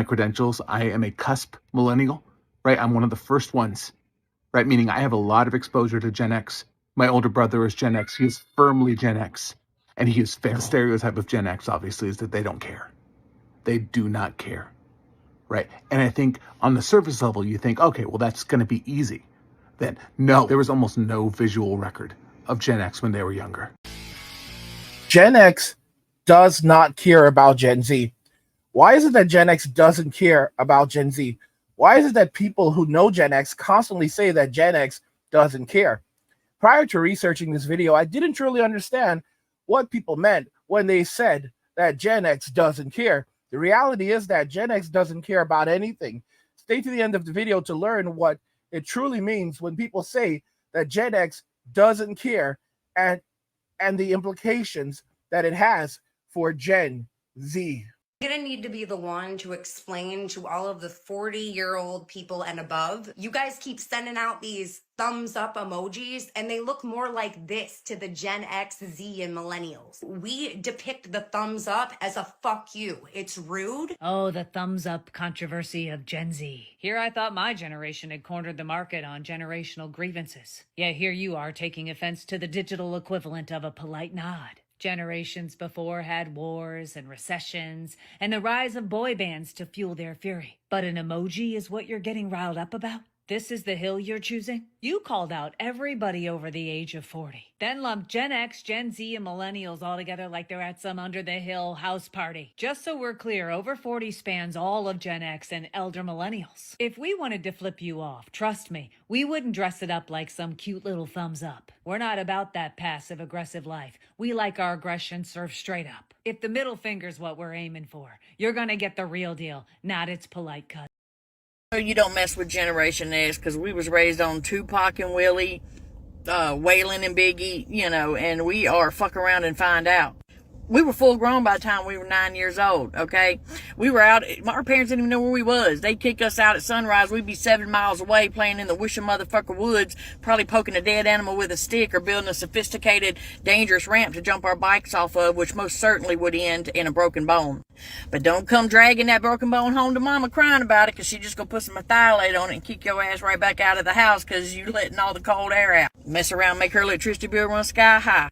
credentials. I am a cusp millennial, right? I'm one of the first ones, right? Meaning I have a lot of exposure to Gen X. My older brother is Gen X. He is firmly Gen X. And he is feral. The stereotype of Gen X, obviously, is that they don't care. They do not care, right? And I think on the surface level, you think, okay, well, that's going to be easy. Then, no, there was almost no visual record of Gen X when they were younger. Gen X does not care about Gen Z. Why is it that Gen X doesn't care about Gen Z? Why is it that people who know Gen X constantly say that Gen X doesn't care? Prior to researching this video, I didn't truly understand what people meant when they said that Gen X doesn't care. The reality is that Gen X doesn't care about anything. Stay to the end of the video to learn what it truly means when people say that Gen X doesn't care and the implications that it has for Gen Z. You're gonna need to be the one to explain to all of the 40-year-old people and above. You guys keep sending out these thumbs up emojis and they look more like this to the Gen X, Z, and millennials. We depict the thumbs up as a fuck you. It's rude. Oh, the thumbs up controversy of Gen Z. Here I thought my generation had cornered the market on generational grievances. Yeah, here you are taking offense to the digital equivalent of a polite nod. Generations before had wars and recessions and the rise of boy bands to fuel their fury. But an emoji is what you're getting riled up about? This is the hill you're choosing? You called out everybody over the age of 40. Then lumped Gen X, Gen Z, and millennials all together like they're at some under the hill house party. Just so we're clear, over 40 spans all of Gen X and elder millennials. If we wanted to flip you off, trust me, we wouldn't dress it up like some cute little thumbs up. We're not about that passive aggressive life. We like our aggression served straight up. If the middle finger's what we're aiming for, you're gonna get the real deal, not its polite cut. You don't mess with Generation X because we was raised on Tupac and Willie, Waylon and Biggie, you know, and we are fuck around and find out. We were full grown by the time we were 9 years old, okay? We were out, our parents didn't even know where we was. They'd kick us out at sunrise. We'd be 7 miles away playing in the wishing motherfucker woods, probably poking a dead animal with a stick or building a sophisticated, dangerous ramp to jump our bikes off of, which most certainly would end in a broken bone. But don't come dragging that broken bone home to mama crying about it because she just gonna put some methylate on it and kick your ass right back out of the house because you letting all the cold air out. Mess around, make her electricity bill run sky high.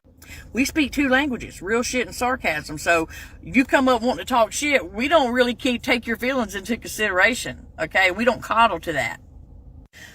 We speak 2 languages, real shit and sarcasm. So you come up wanting to talk shit, we don't really take your feelings into consideration, okay? We don't coddle to that.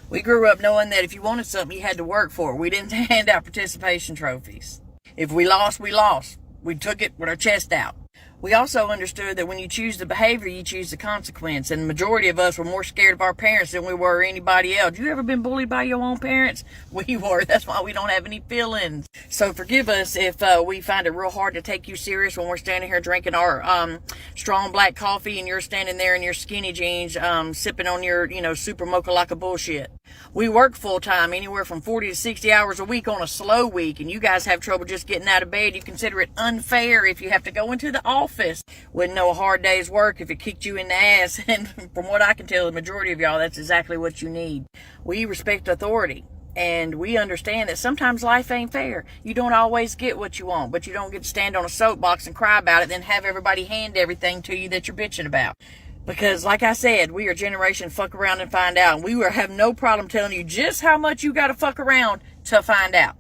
We grew up knowing that if you wanted something, you had to work for it. We didn't hand out participation trophies. If we lost, we lost. We took it with our chest out. We also understood that when you choose the behavior, you choose the consequence. And the majority of us were more scared of our parents than we were anybody else. You ever been bullied by your own parents? We were. That's why we don't have any feelings. So forgive us if we find it real hard to take you serious when we're standing here drinking our strong black coffee and you're standing there in your skinny jeans sipping on your, super mocha like a bullshit. We work full time, anywhere from 40 to 60 hours a week on a slow week, and you guys have trouble just getting out of bed. You consider it unfair if you have to go into the office. Wouldn't know a hard day's work if it kicked you in the ass, and from what I can tell, the majority of y'all, that's exactly what you need. We respect authority, and we understand that sometimes life ain't fair. You don't always get what you want, but you don't get to stand on a soapbox and cry about it, then have everybody hand everything to you that you're bitching about. Because, like I said, we are generation fuck around and find out. And we will have no problem telling you just how much you got to fuck around to find out.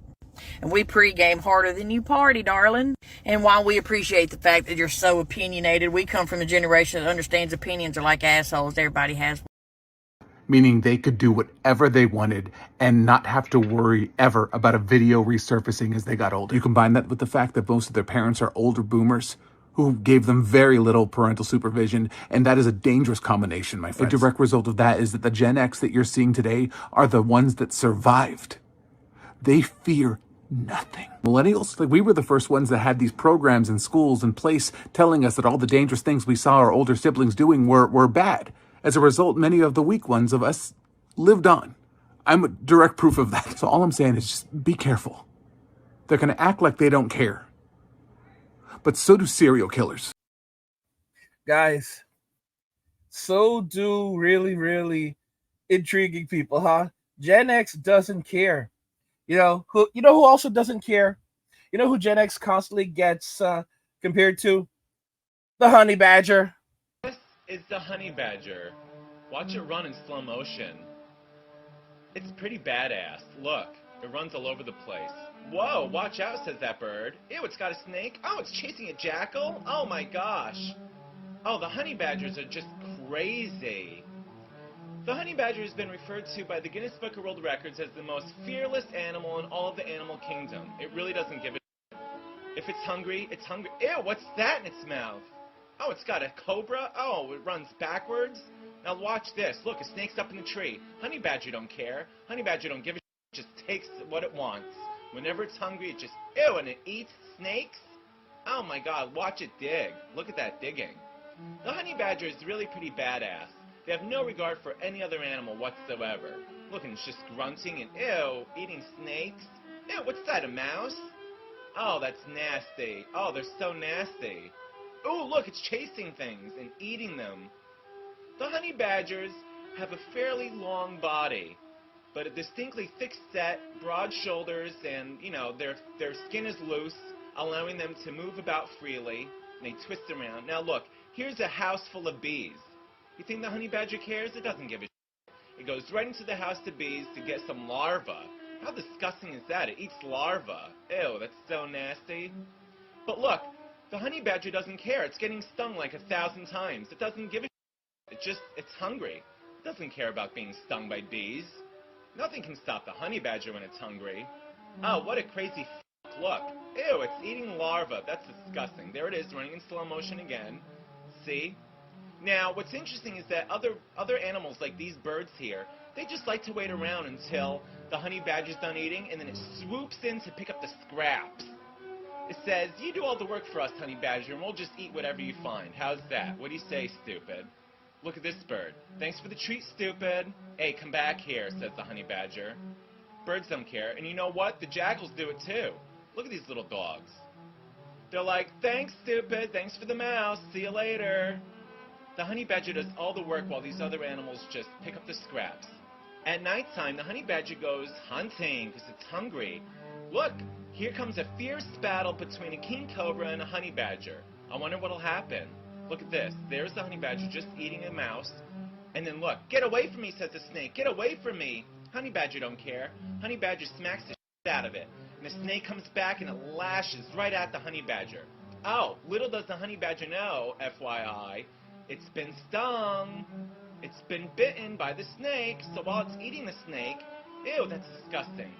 And we pregame harder than you party, darling. And while we appreciate the fact that you're so opinionated, we come from a generation that understands opinions are like assholes. Everybody has. Meaning they could do whatever they wanted and not have to worry ever about a video resurfacing as they got older. You combine that with the fact that most of their parents are older boomers who gave them very little parental supervision, and that is a dangerous combination, my friends. A direct result of that is that the Gen X that you're seeing today are the ones that survived. They fear nothing. Millennials, we were the first ones that had these programs in schools in place telling us that all the dangerous things we saw our older siblings doing were bad. As a result, many of the weak ones of us lived on. I'm a direct proof of that. So all I'm saying is just be careful. They're going to act like they don't care. But so do serial killers. Guys, so do really, really intriguing people, huh? Gen X doesn't care. You know who also doesn't care? You know who Gen X constantly gets compared to? The honey badger. This is the honey badger. Watch it run in slow motion. It's pretty badass. Look, it runs all over the place. Whoa, watch out, says that bird. Ew, it's got a snake. Oh, it's chasing a jackal? Oh my gosh. Oh, the honey badgers are just crazy. The honey badger has been referred to by the Guinness Book of World Records as the most fearless animal in all of the animal kingdom. It really doesn't give a shit. If it's hungry, it's hungry. Ew, what's that in its mouth? Oh, it's got a cobra. Oh, it runs backwards. Now watch this. Look, a snake's up in the tree. Honey badger don't care. Honey badger don't give a shit. It just takes what it wants. Whenever it's hungry, it just, ew, and it eats snakes? Oh my god, watch it dig. Look at that digging. The honey badger is really pretty badass. They have no regard for any other animal whatsoever. Look, and it's just grunting and, ew, eating snakes. Ew, what's that, a mouse? Oh, that's nasty. Oh, they're so nasty. Oh, look, it's chasing things and eating them. The honey badgers have a fairly long body, but a distinctly thick-set, broad shoulders, and, you know, their skin is loose, allowing them to move about freely, and they twist around. Now look, here's a house full of bees. You think the honey badger cares? It doesn't give a shit. It goes right into the house of bees to get some larvae. How disgusting is that? It eats larvae. Ew, that's so nasty. But look, the honey badger doesn't care. It's getting stung like 1,000 times. It doesn't give a shit. It's hungry. It doesn't care about being stung by bees. Nothing can stop the honey badger when it's hungry. Oh, what a crazy look. Ew, it's eating larvae. That's disgusting. There it is, running in slow motion again. See? Now, what's interesting is that other animals like these birds here, they just like to wait around until the honey badger's done eating, and then it swoops in to pick up the scraps. It says, you do all the work for us, honey badger, and we'll just eat whatever you find. How's that? What do you say, stupid? Look at this bird. Thanks for the treat, stupid. Hey, come back here, says the honey badger. Birds don't care, and you know what? The jackals do it too. Look at these little dogs. They're like, thanks, stupid. Thanks for the mouse. See you later. The honey badger does all the work while these other animals just pick up the scraps. At nighttime, the honey badger goes hunting because it's hungry. Look, here comes a fierce battle between a king cobra and a honey badger. I wonder what'll happen. Look at this. There's the honey badger just eating a mouse. And then look, get away from me, says the snake. Get away from me. Honey badger don't care. Honey badger smacks the shit out of it. And the snake comes back and it lashes right at the honey badger. Oh, little does the honey badger know, FYI, it's been stung. It's been bitten by the snake, so while it's eating the snake, ew, that's disgusting.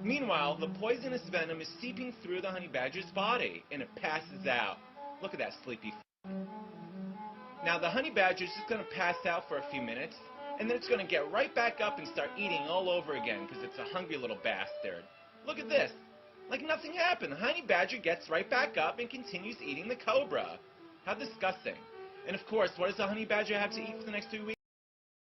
Meanwhile, the poisonous venom is seeping through the honey badger's body, and it passes out. Look at that sleepy Now, the honey badger is just going to pass out for a few minutes, and then it's going to get right back up and start eating all over again, because it's a hungry little bastard. Look at this. Like nothing happened. The honey badger gets right back up and continues eating the cobra. How disgusting. And of course, what does the honey badger have to eat for the next 2 weeks?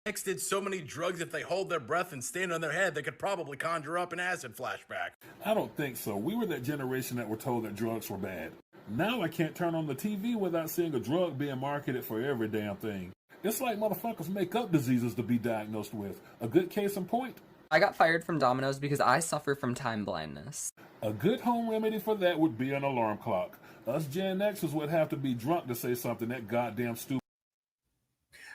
X did so many drugs, if they hold their breath and stand on their head, they could probably conjure up an acid flashback. I don't think so. We were that generation that were told that drugs were bad. Now I can't turn on the TV without seeing a drug being marketed for every damn thing. It's like motherfuckers make up diseases to be diagnosed with. A good case in point? I got fired from Domino's because I suffer from time blindness. A good home remedy for that would be an alarm clock. Us Gen Xers would have to be drunk to say something that goddamn stupid.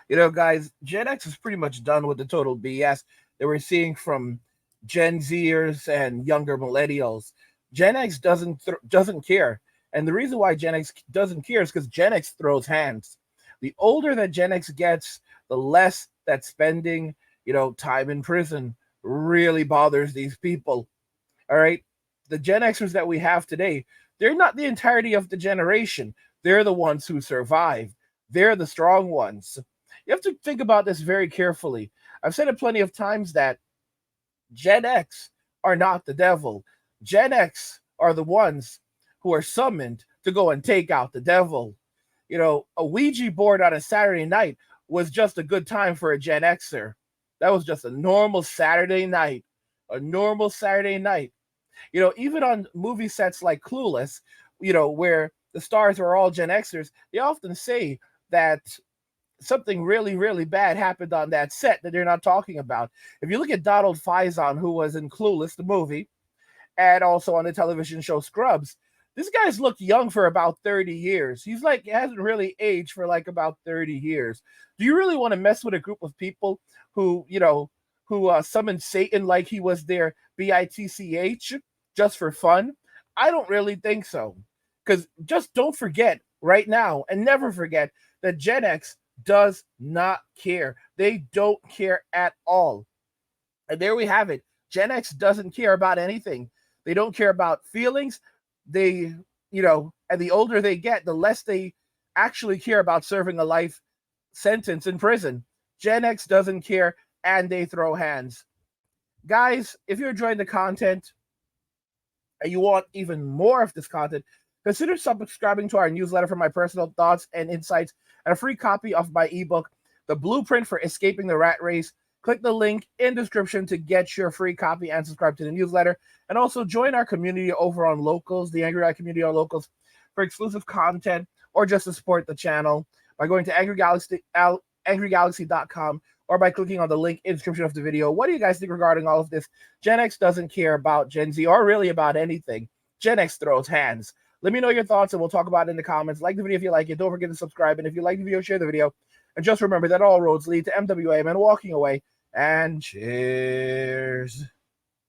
You know, guys, Gen X is pretty much done with the total BS that we're seeing from Gen Zers and younger millennials. Gen X doesn't care. And the reason why Gen X doesn't care is because Gen X throws hands. The older that Gen X gets, the less that spending, time in prison really bothers these people. All right? The Gen Xers that we have today, they're not the entirety of the generation. They're the ones who survive. They're the strong ones. You have to think about this very carefully. I've said it plenty of times that Gen X are not the devil. Gen X are the ones who are summoned to go and take out the devil. A Ouija board on a Saturday night was just a good time for a Gen Xer. That was just a normal Saturday night. A normal Saturday night. Even on movie sets like Clueless, where the stars are all Gen Xers, they often say that something really, really bad happened on that set that they're not talking about. If you look at Donald Faison, who was in Clueless, the movie, and also on the television show Scrubs, This guy's looked young for about 30 years. He's like, hasn't really aged for like about 30 years. Do you really want to mess with a group of people who, who summoned Satan like he was their bitch just for fun? I don't really think so. Because just don't forget right now and never forget that Gen X does not care. They don't care at all. And there we have it. Gen X doesn't care about anything. They don't care about feelings. They, and the older they get, the less they actually care about serving a life sentence in prison. Gen X doesn't care, and they throw hands. Guys, if you're enjoying the content and you want even more of this content, consider subscribing to our newsletter for my personal thoughts and insights and a free copy of my ebook, The Blueprint for Escaping the Rat Race. Click the link in the description to get your free copy and subscribe to the newsletter. And also join our community over on Locals, the Angry Guy community on Locals, for exclusive content or just to support the channel by going to angrygalaxy.com or by clicking on the link in the description of the video. What do you guys think regarding all of this? Gen X doesn't care about Gen Z or really about anything. Gen X throws hands. Let me know your thoughts and we'll talk about it in the comments. Like the video if you like it. Don't forget to subscribe. And if you like the video, share the video. And just remember that all roads lead to MWA and walking away. And cheers.